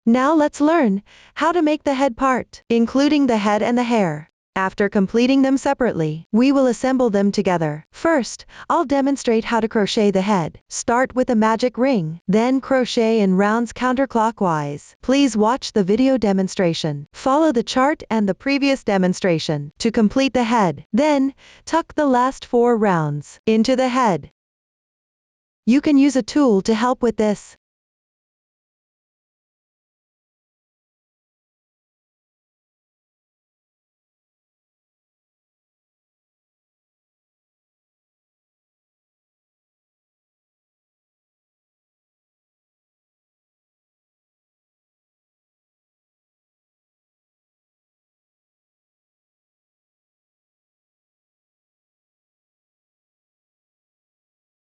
Now let's learn how to make the head part, including the head and the hair. After completing them separately, we will assemble them together. First, I'll demonstrate how to crochet the head. Start with a magic ring, then crochet in rounds counterclockwise. Please watch the video demonstration. Follow the chart and the previous demonstration to complete the head. Then, tuck the last 4 rounds into the head. You can use a tool to help with this.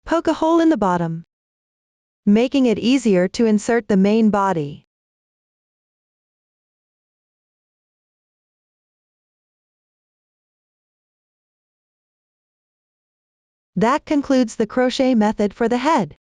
Poke a hole in the bottom, making it easier to insert the main body. That concludes the crochet method for the head.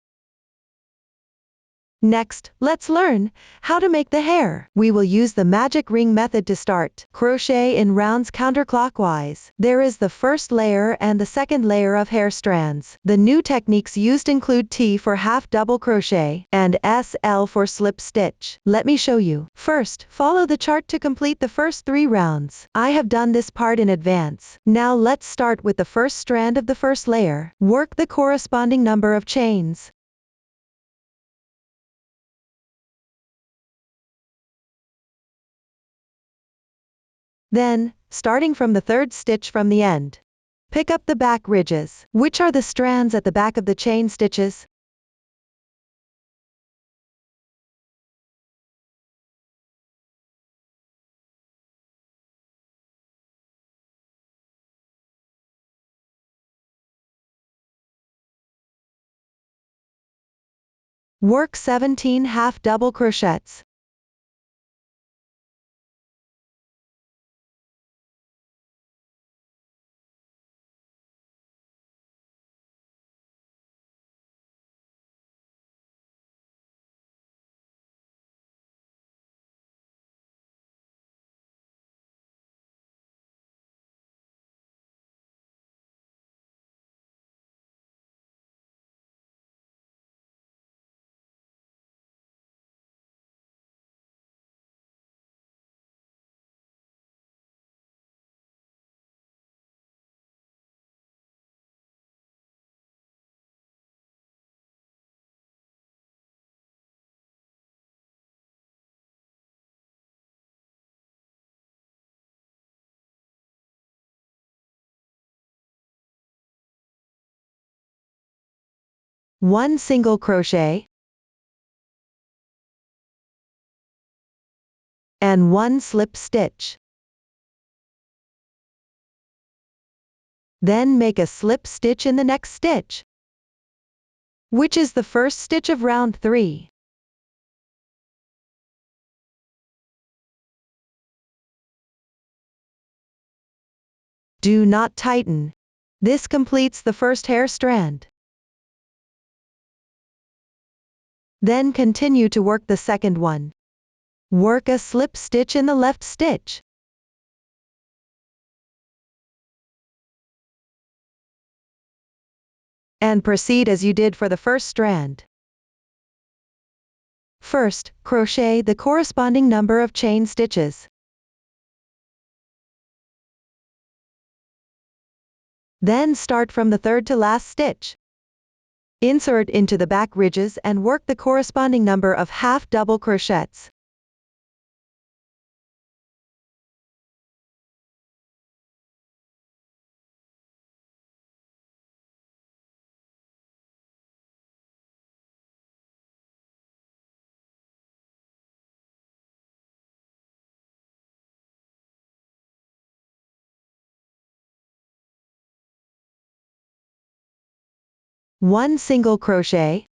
Next, let's learn how to make the hair. We will use the magic ring method to start. Crochet in rounds counterclockwise. There is the first layer and the second layer of hair strands. The new techniques used include T for half double crochet and SL for slip stitch. Let me show you. First, follow the chart to complete the first 3 rounds. I have done this part in advance. Now let's start with the first strand of the first layer. Work the corresponding number of chains. Then, starting from the 3rd stitch from the end, pick up the back ridges, which are the strands at the back of the chain stitches. Work 17 half double crochets. One single crochet and 1 slip stitch. Then make a slip stitch in the next stitch, which is the first stitch of round 3. Do not tighten. This completes the first hair strand. Then continue to work the second one. Work a slip stitch in the left stitch. And proceed as you did for the first strand. First, crochet the corresponding number of chain stitches. Then start from the 3rd to last stitch. Insert into the back ridges and work the corresponding number of half double crochets. One single crochet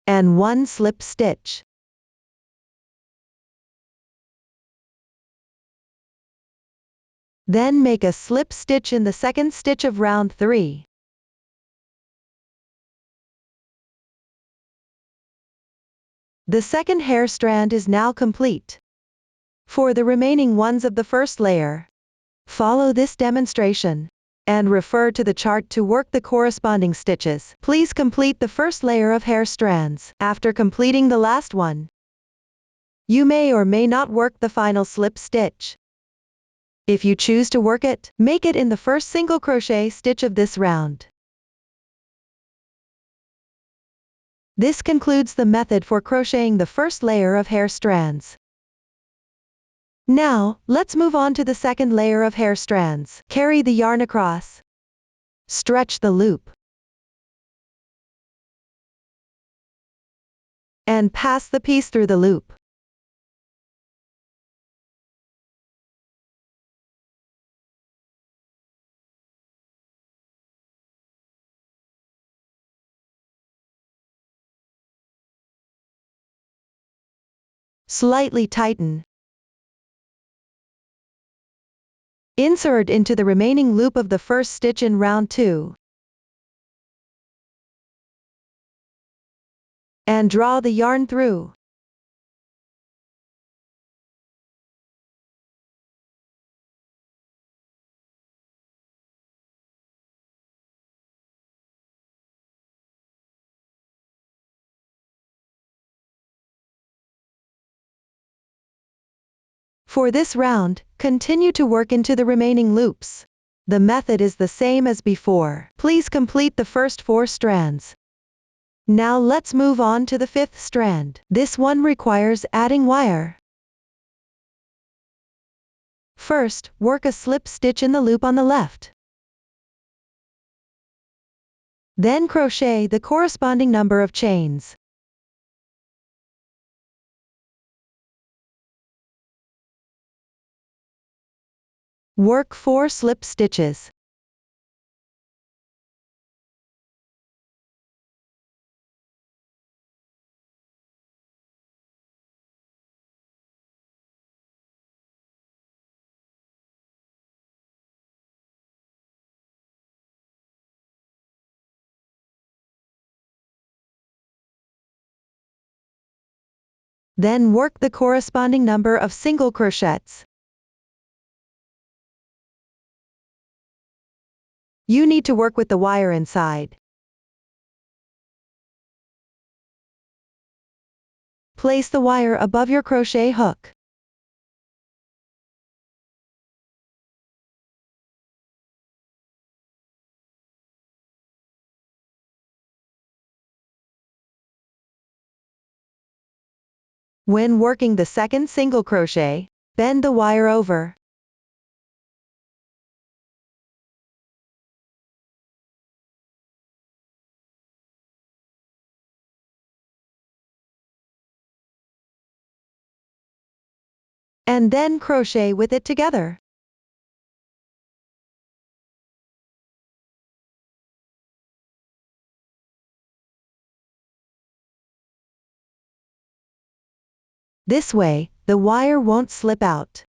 and 1 slip stitch. Then make a slip stitch in the second stitch of round 3. The second hair strand is now complete. For the remaining ones of the first layer, follow this demonstration and refer to the chart to work the corresponding stitches. Please complete the first layer of hair strands. After completing the last one, you may or may not work the final slip stitch. If you choose to work it, make it in the first single crochet stitch of this round. This concludes the method for crocheting the first layer of hair strands. Now, let's move on to the second layer of hair strands. Carry the yarn across. Stretch the loop. And pass the piece through the loop. Slightly tighten. Insert into the remaining loop of the first stitch in round 2. And draw the yarn through. For this round, continue to work into the remaining loops. The method is the same as before. Please complete the first 4 strands. Now let's move on to the 5th strand. This one requires adding wire. First, work a slip stitch in the loop on the left. Then crochet the corresponding number of chains. Work 4 slip stitches. Then work the corresponding number of single crochets. You need to work with the wire inside. Place the wire above your crochet hook. When working the second single crochet, bend the wire over. And then crochet with it together. This way, the wire won't slip out.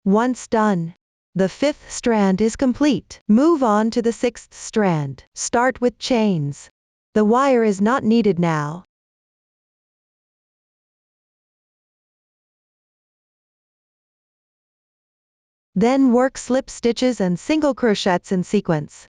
Once done, the 5th strand is complete. Move on to the 6th strand. Start with chains. The wire is not needed now. Then work slip stitches and single crochets in sequence.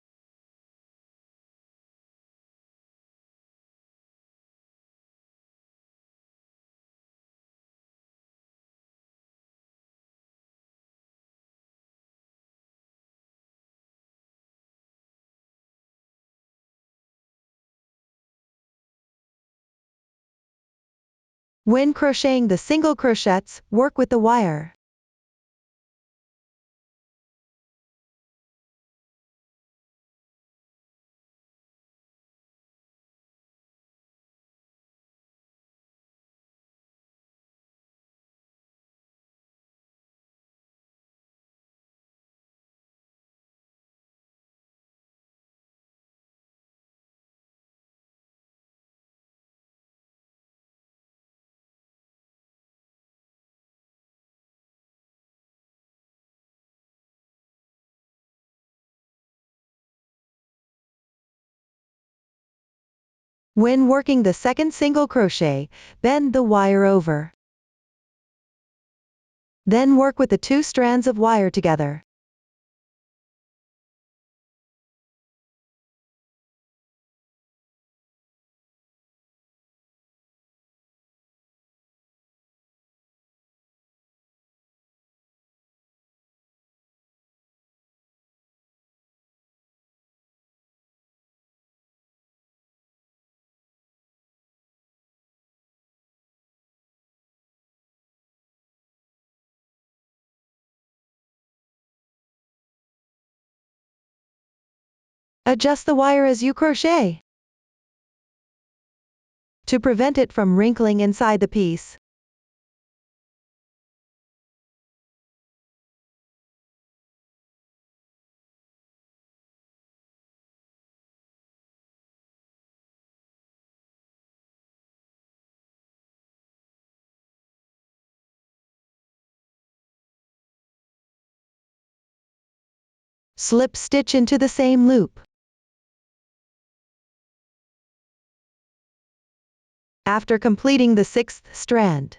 When crocheting the single crochets, work with the wire. When working the second single crochet, bend the wire over. Then work with the 2 strands of wire together. Adjust the wire as you crochet to prevent it from wrinkling inside the piece. Slip stitch into the same loop. After completing the 6th strand,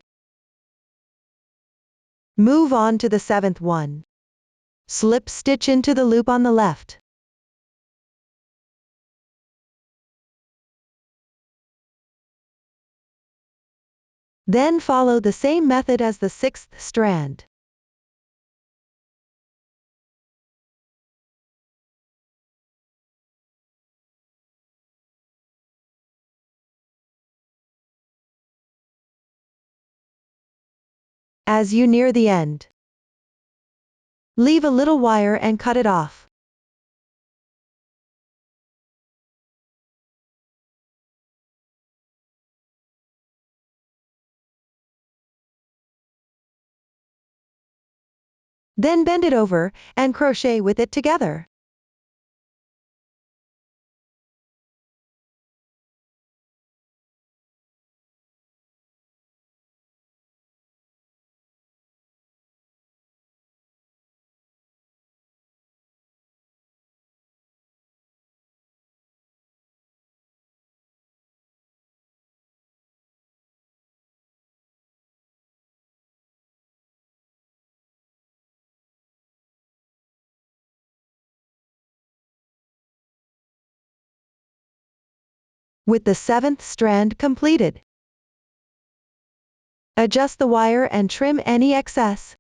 move on to the 7th one. Slip stitch into the loop on the left. Then follow the same method as the 6th strand. As you near the end, leave a little wire and cut it off. Then bend it over and crochet with it together. With the 7th strand completed, adjust the wire and trim any excess.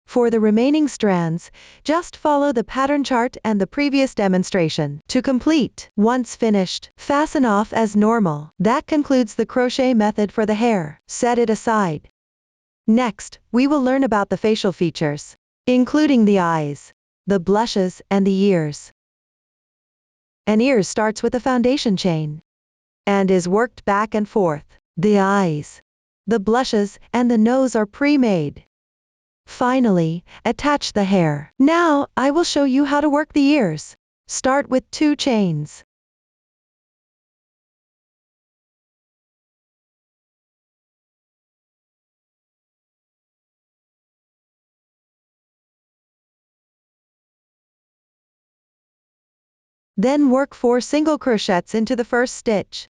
For the remaining strands, just follow the pattern chart and the previous demonstration to complete. Once finished, fasten off as normal. That concludes the crochet method for the hair. Set it aside. Next, we will learn about the facial features, including the eyes, the blushes, and the ears. An ear starts with a foundation chain and is worked back and forth. The eyes, the blushes, and the nose are pre-made. Finally, attach the hair. Now, I will show you how to work the ears. Start with 2 chains. Then work 4 single crochets into the first stitch.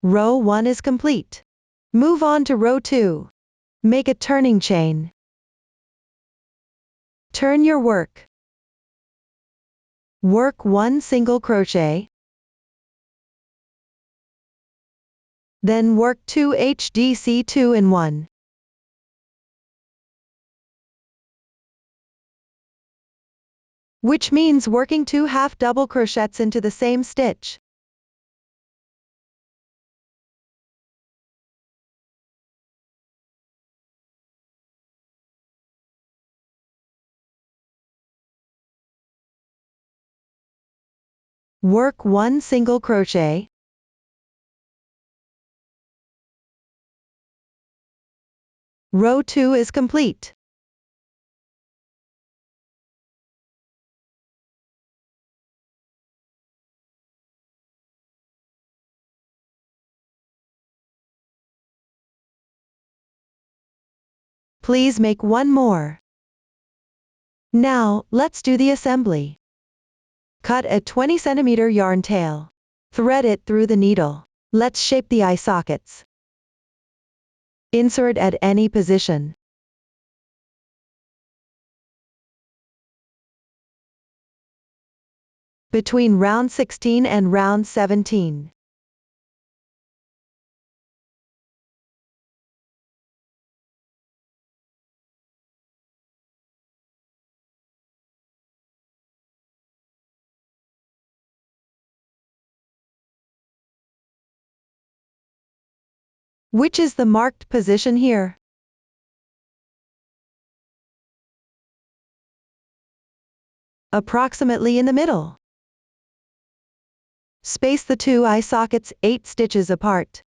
Row 1 is complete. Move on to row 2. Make a turning chain. Turn your work. Work 1 single crochet. Then work 2 HDC 2 in 1. Which means working 2 half double crochets into the same stitch. Work 1 single crochet. Row 2 is complete. Please make one more. Now, let's do the assembly. Cut a 20 cm yarn tail. Thread it through the needle. Let's shape the eye sockets. Insert at any position. Between round 16 and round 17. Which is the marked position here? Approximately in the middle. Space the two eye sockets 8 stitches apart.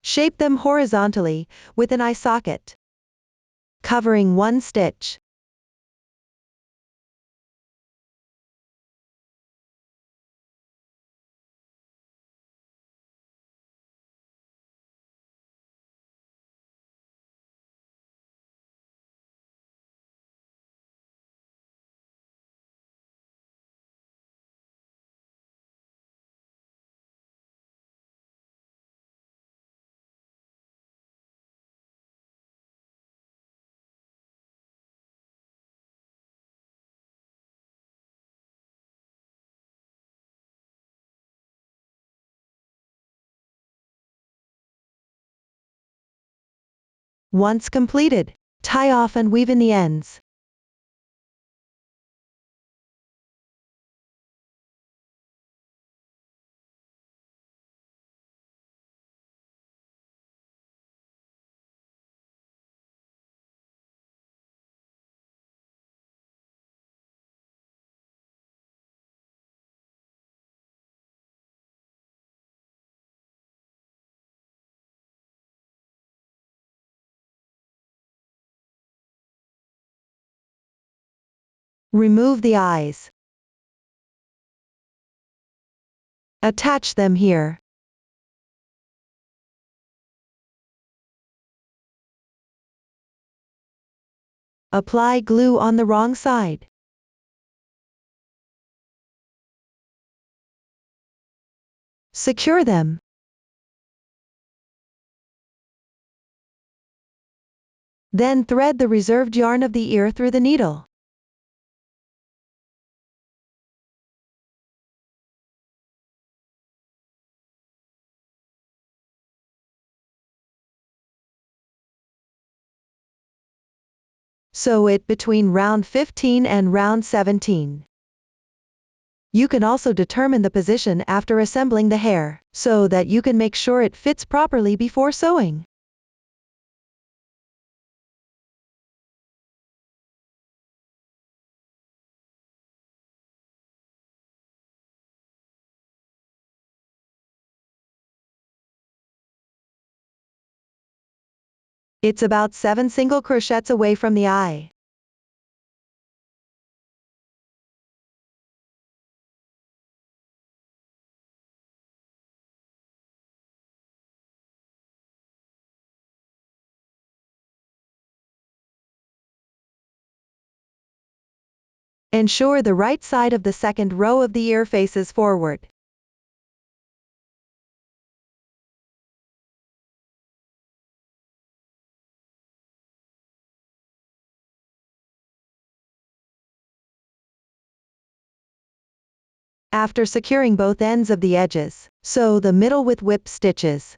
Shape them horizontally with an eye socket, covering 1 stitch. Once completed, tie off and weave in the ends. Remove the eyes. Attach them here. Apply glue on the wrong side. Secure them. Then thread the reserved yarn of the ear through the needle. Sew it between round 15 and round 17. You can also determine the position after assembling the hair, so that you can make sure it fits properly before sewing. It's about 7 single crochets away from the eye. Ensure the right side of the second row of the ear faces forward. After securing both ends of the edges, sew the middle with whip stitches.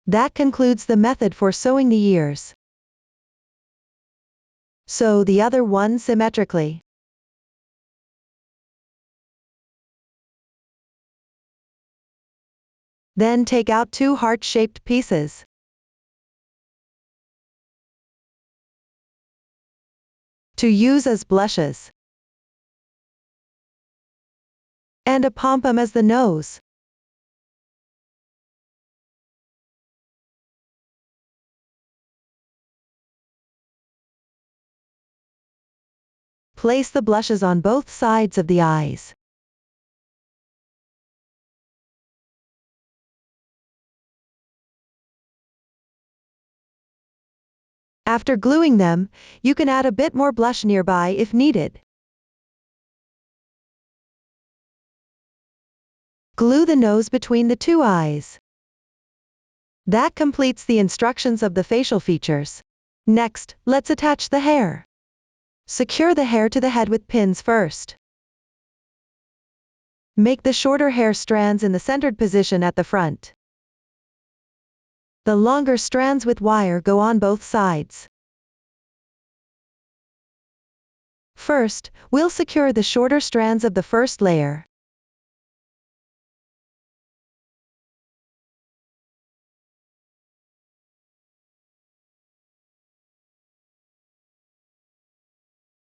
That concludes the method for sewing the ears. Sew the other one symmetrically. Then take out 2 heart-shaped pieces. To use as blushes. And a pom-pom as the nose. Place the blushes on both sides of the eyes. After gluing them, you can add a bit more blush nearby if needed. Glue the nose between the 2 eyes. That completes the instructions of the facial features. Next, let's attach the hair. Secure the hair to the head with pins first. Make the shorter hair strands in the centered position at the front. The longer strands with wire go on both sides. First, we'll secure the shorter strands of the first layer.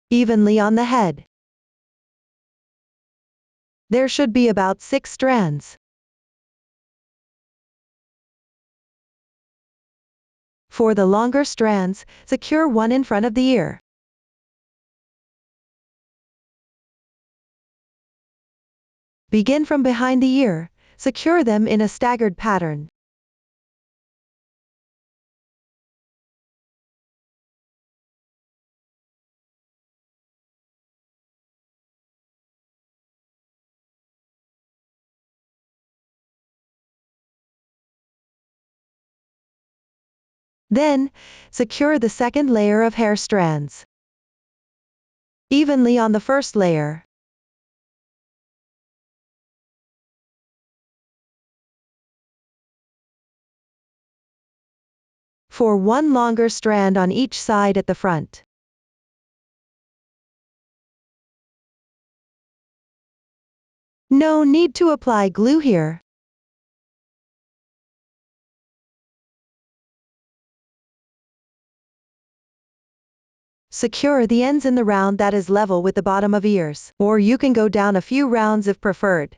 Evenly on the head. There should be about 6 strands. For the longer strands, secure one in front of the ear. Begin from behind the ear, secure them in a staggered pattern. Then, secure the second layer of hair strands. Evenly on the first layer. For one longer strand on each side at the front. No need to apply glue here. Secure the ends in the round that is level with the bottom of ears, or you can go down a few rounds if preferred.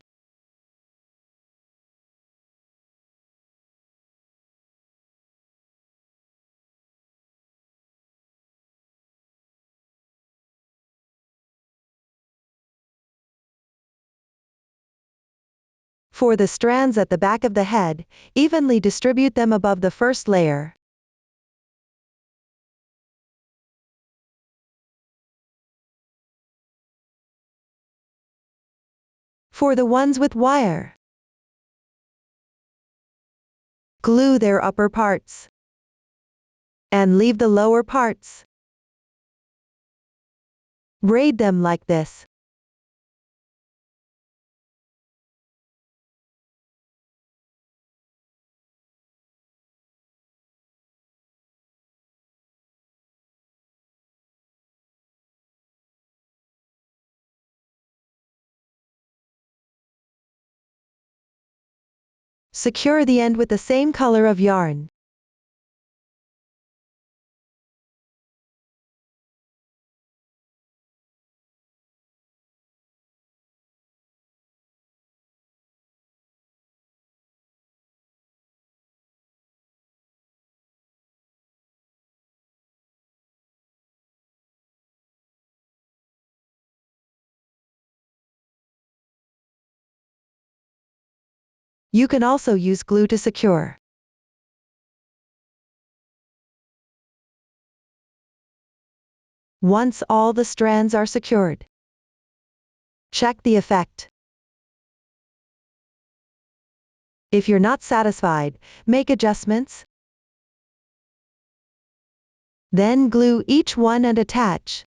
For the strands at the back of the head, evenly distribute them above the first layer. For the ones with wire, glue their upper parts. And leave the lower parts. Braid them like this. Secure the end with the same color of yarn. You can also use glue to secure. Once all the strands are secured, check the effect. If you're not satisfied, make adjustments. Then glue each one and attach.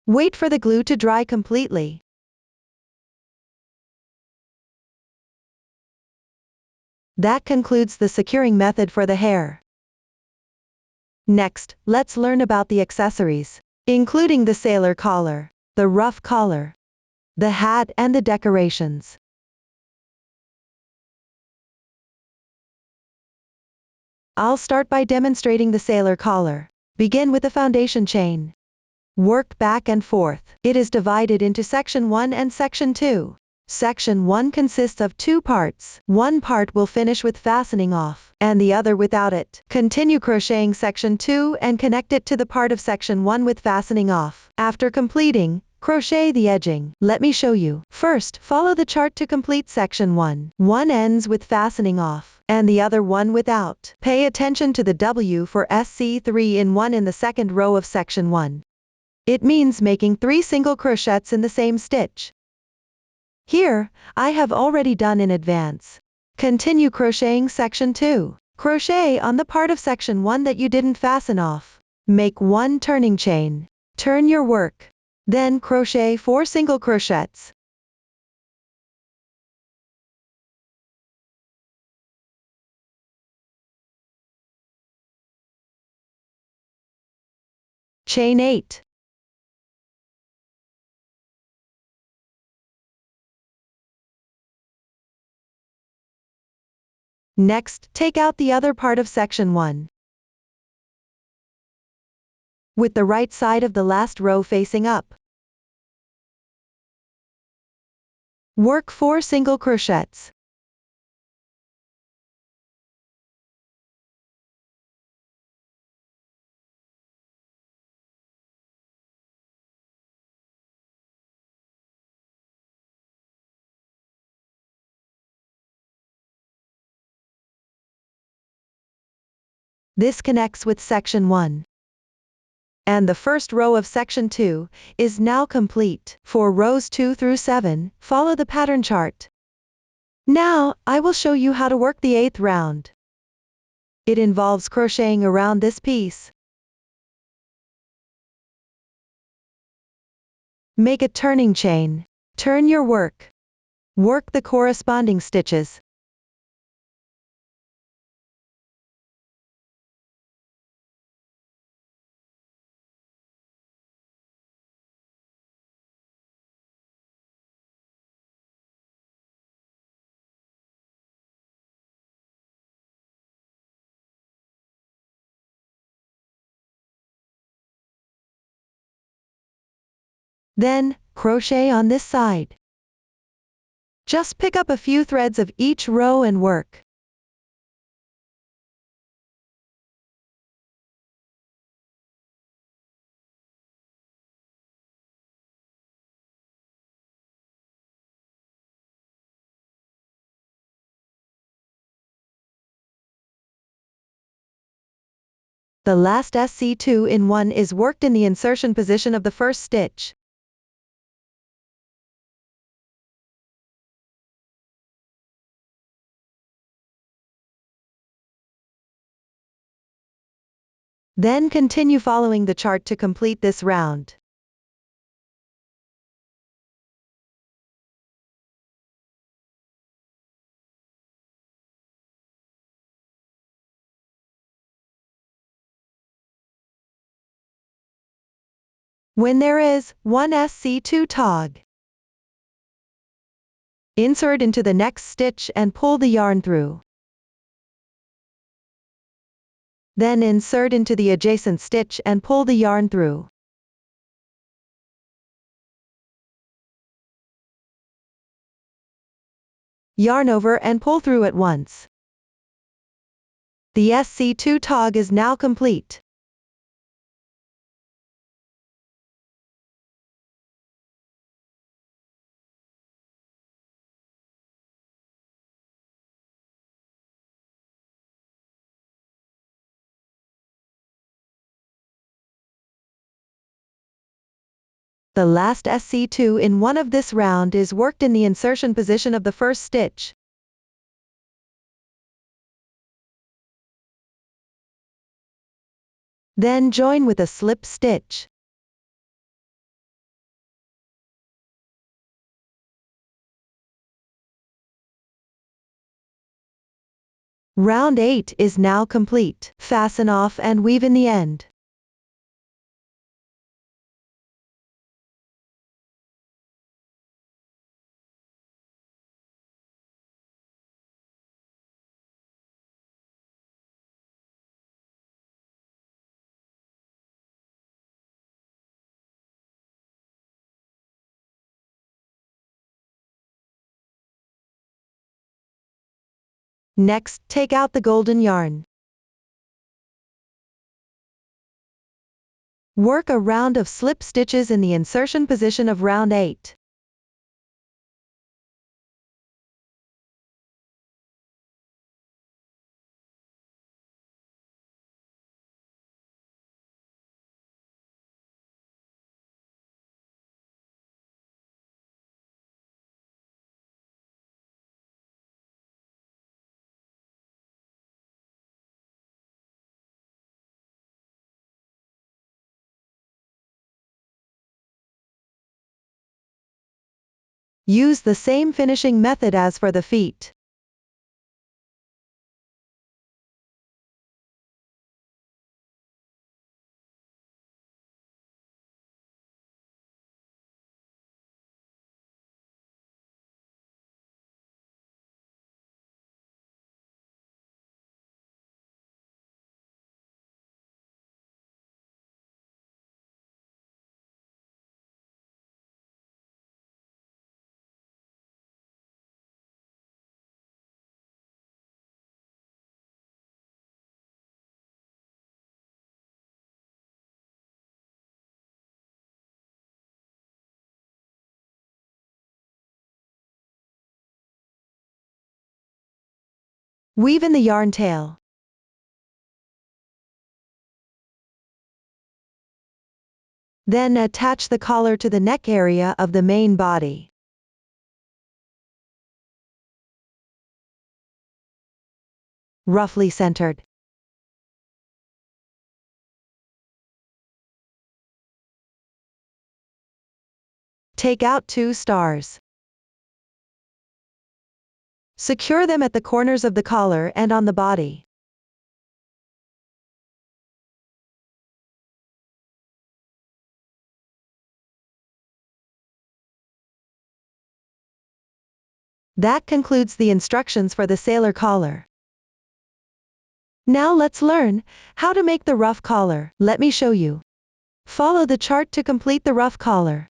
Wait for the glue to dry completely. That concludes the securing method for the hair. Next, let's learn about the accessories, including the sailor collar, the ruff collar, the hat and the decorations. I'll start by demonstrating the sailor collar. Begin with the foundation chain. Work back and forth. It is divided into section 1 and section 2. Section 1 consists of 2 parts. One part will finish with fastening off, and the other without it. Continue crocheting section 2 and connect it to the part of section 1 with fastening off. After completing, crochet the edging. Let me show you. First, follow the chart to complete section 1. One ends with fastening off, and the other one without. Pay attention to the W for SC3 in 1 in the second row of section 1. It means making 3 single crochets in the same stitch. Here, I have already done in advance. Continue crocheting section 2. Crochet on the part of section 1 that you didn't fasten off. Make 1 turning chain. Turn your work. Then crochet 4 single crochets. Chain 8. Next, take out the other part of section 1. With the right side of the last row facing up. Work 4 single crochets. This connects with section 1. And the first row of section 2 is now complete. For rows 2 through 7, follow the pattern chart. Now, I will show you how to work the 8th round. It involves crocheting around this piece. Make a turning chain. Turn your work. Work the corresponding stitches. Then, crochet on this side. Just pick up a few threads of each row and work. The last SC2 in 1 is worked in the insertion position of the first stitch. Then continue following the chart to complete this round. When there is 1 SC2 tog, insert into the next stitch and pull the yarn through. Then insert into the adjacent stitch and pull the yarn through. Yarn over and pull through at once. The SC2 tog is now complete. The last SC2 in 1 of this round is worked in the insertion position of the first stitch. Then join with a slip stitch. Round 8 is now complete. Fasten off and weave in the end. Next, take out the golden yarn. Work a round of slip stitches in the insertion position of round 8. Use the same finishing method as for the feet. Weave in the yarn tail. Then attach the collar to the neck area of the main body. Roughly centered. Take out 2 stars. Secure them at the corners of the collar and on the body. That concludes the instructions for the sailor collar. Now let's learn how to make the ruff collar. Let me show you. Follow the chart to complete the ruff collar.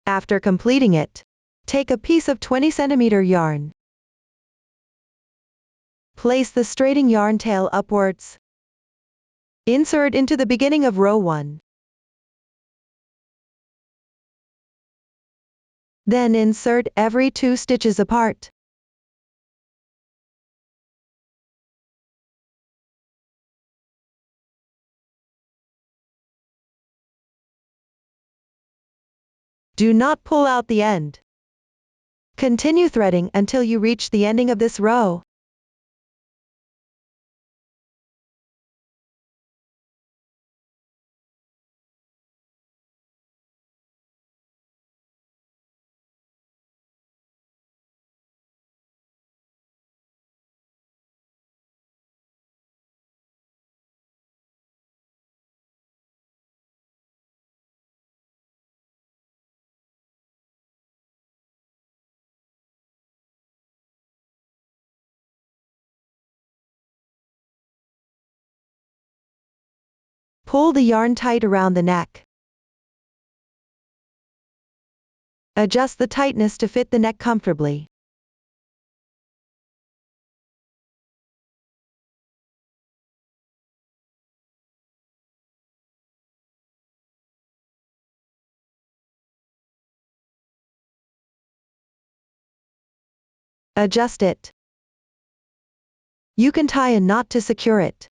After completing it, take a piece of 20cm yarn. Place the straighting yarn tail upwards. Insert into the beginning of row 1. Then insert every 2 stitches apart. Do not pull out the end. Continue threading until you reach the ending of this row. Pull the yarn tight around the neck. Adjust the tightness to fit the neck comfortably. Adjust it. You can tie a knot to secure it.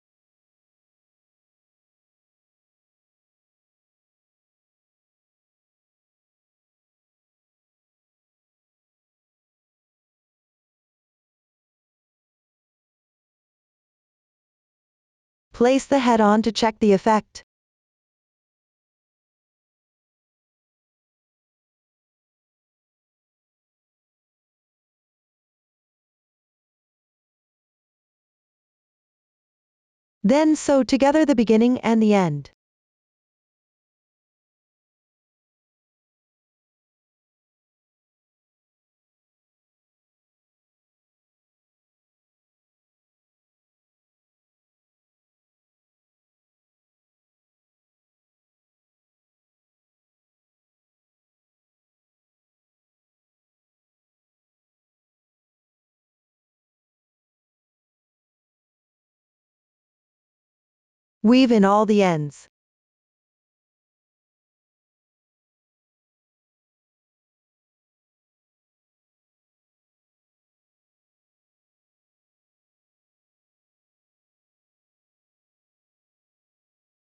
Place the head on to check the effect. Then sew together the beginning and the end. Weave in all the ends.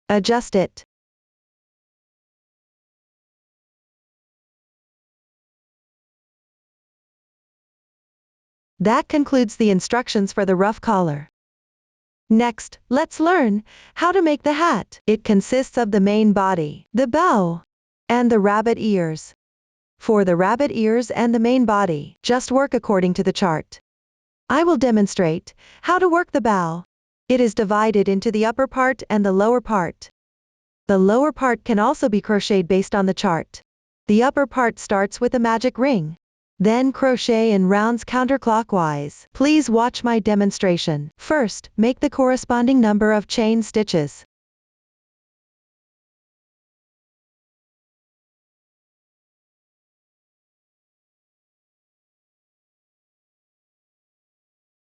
Adjust it. That concludes the instructions for the ruff collar. Next, let's learn how to make the hat. It consists of the main body, the bow, and the rabbit ears. For the rabbit ears and the main body, just work according to the chart. I will demonstrate how to work the bow. It is divided into the upper part and the lower part. The lower part can also be crocheted based on the chart. The upper part starts with a magic ring. Then crochet in rounds counterclockwise. Please watch my demonstration. First, make the corresponding number of chain stitches.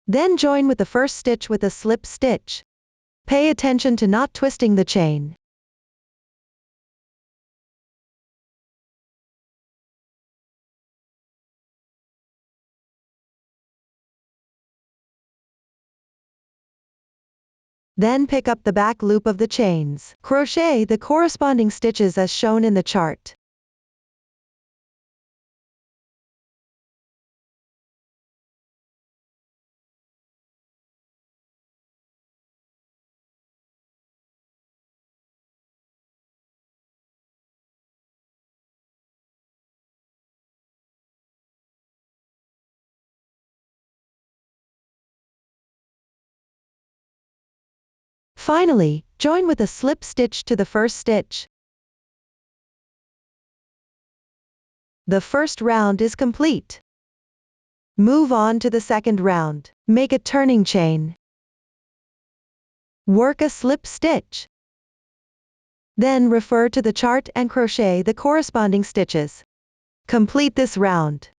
Then join with the first stitch with a slip stitch. Pay attention to not twisting the chain. Then pick up the back loop of the chains. Crochet the corresponding stitches as shown in the chart. Finally, join with a slip stitch to the first stitch. The first round is complete. Move on to the second round. Make a turning chain. Work a slip stitch. Then refer to the chart and crochet the corresponding stitches. Complete this round.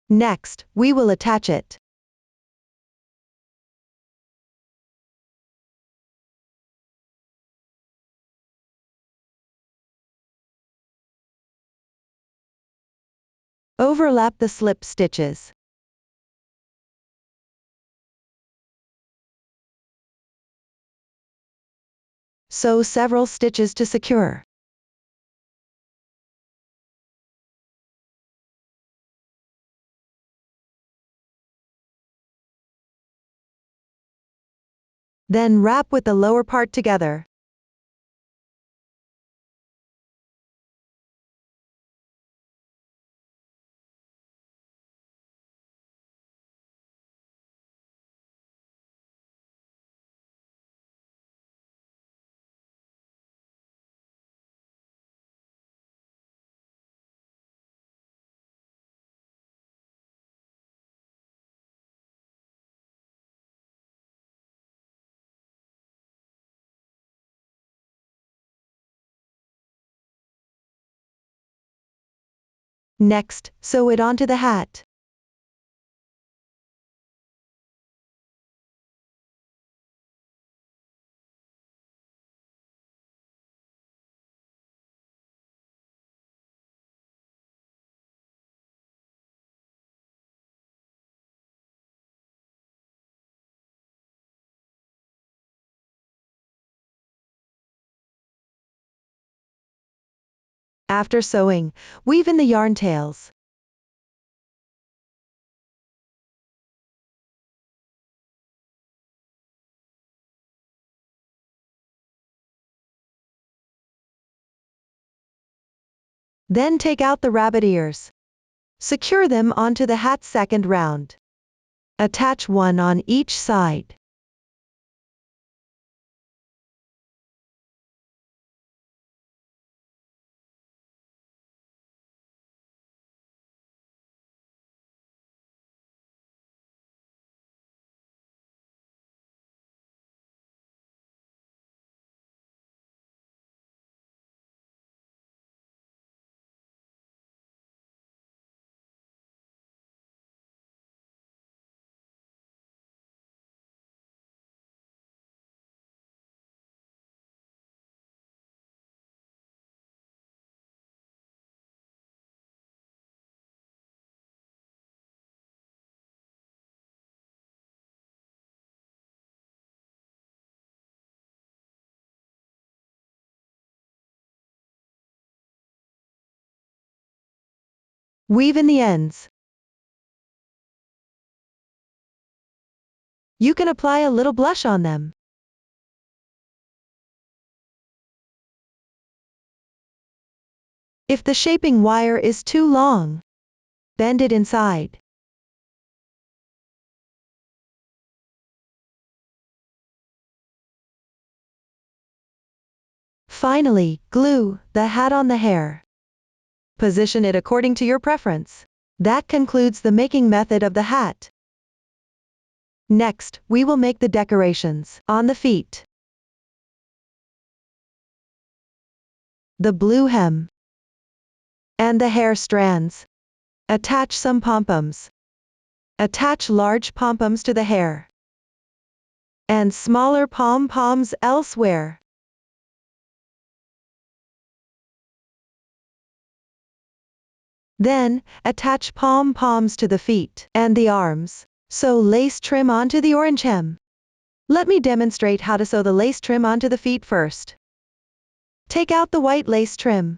Next, we will attach it. Overlap the slip stitches. Sew several stitches to secure. Then wrap with the lower part together. Next, sew it onto the hat. After sewing, weave in the yarn tails. Then take out the rabbit ears. Secure them onto the hat's second round. Attach one on each side. Weave in the ends. You can apply a little blush on them. If the shaping wire is too long, bend it inside. Finally, glue the hat on the hair. Position it according to your preference. That concludes the making method of the hat. Next, we will make the decorations on the feet. The blue hem and the hair strands. Attach some pom-poms. Attach large pom-poms to the hair and smaller pom-poms elsewhere. Then, attach pom-poms to the feet and the arms. Sew lace trim onto the orange hem. Let me demonstrate how to sew the lace trim onto the feet first. Take out the white lace trim.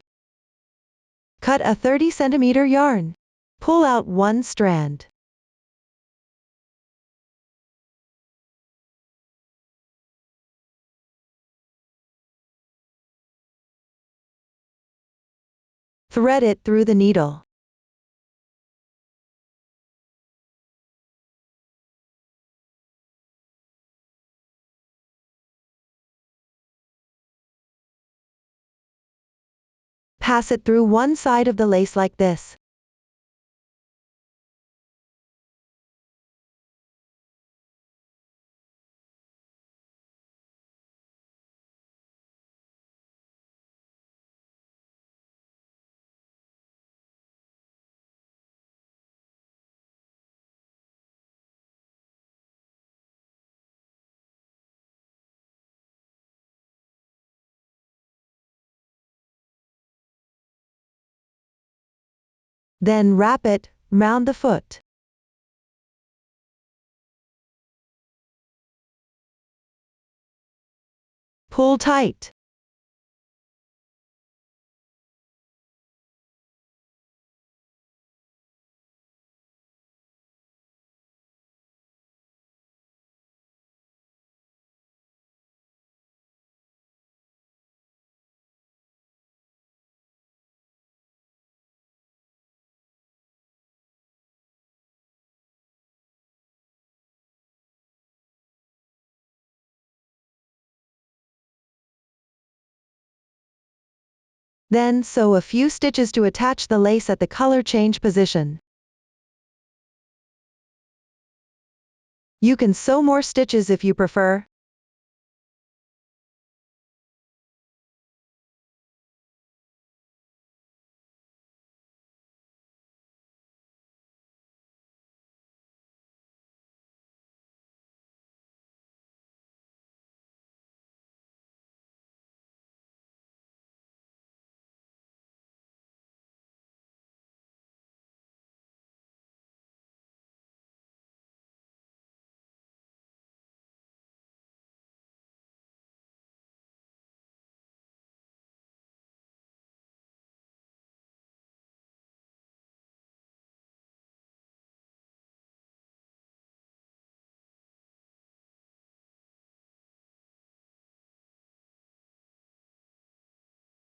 Cut a 30 centimeter yarn. Pull out one strand. Thread it through the needle. Pass it through one side of the lace like this. Then wrap it round the foot. Pull tight. Then sew a few stitches to attach the lace at the color change position. You can sew more stitches if you prefer.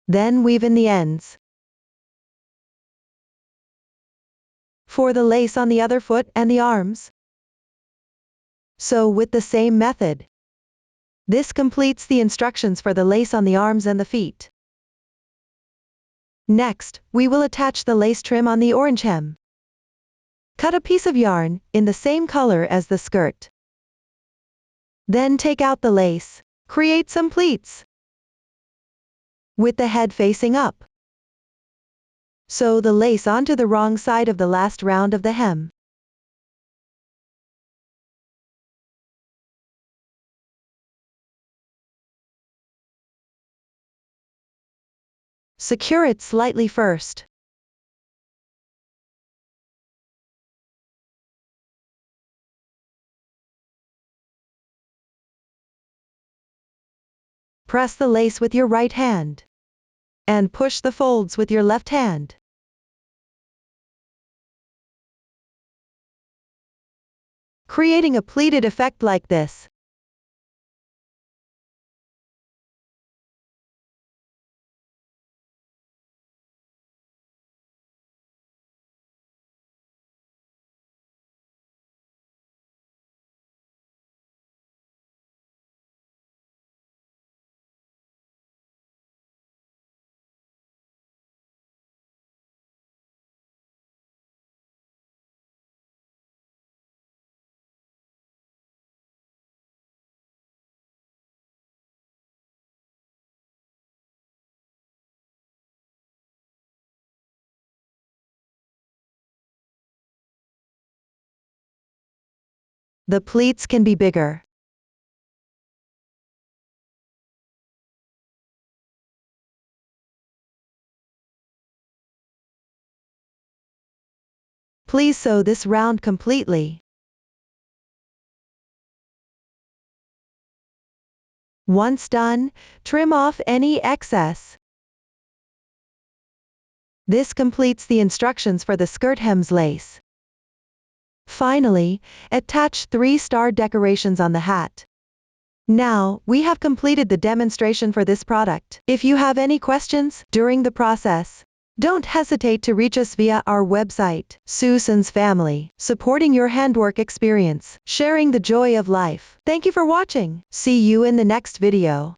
Then weave in the ends. For the lace on the other foot and the arms. Sew with the same method. This completes the instructions for the lace on the arms and the feet. Next, we will attach the lace trim on the orange hem. Cut a piece of yarn, in the same color as the skirt. Then take out the lace. Create some pleats. With the head facing up. Sew the lace onto the wrong side of the last round of the hem. Secure it slightly first. Press the lace with your right hand. And push the folds with your left hand. Creating a pleated effect like this. The pleats can be bigger. Please sew this round completely. Once done, trim off any excess. This completes the instructions for the skirt hem's lace. Finally, attach 3-star decorations on the hat. Now, we have completed the demonstration for this product. If you have any questions during the process, don't hesitate to reach us via our website, Susan's Family, supporting your handwork experience, sharing the joy of life. Thank you for watching. See you in the next video.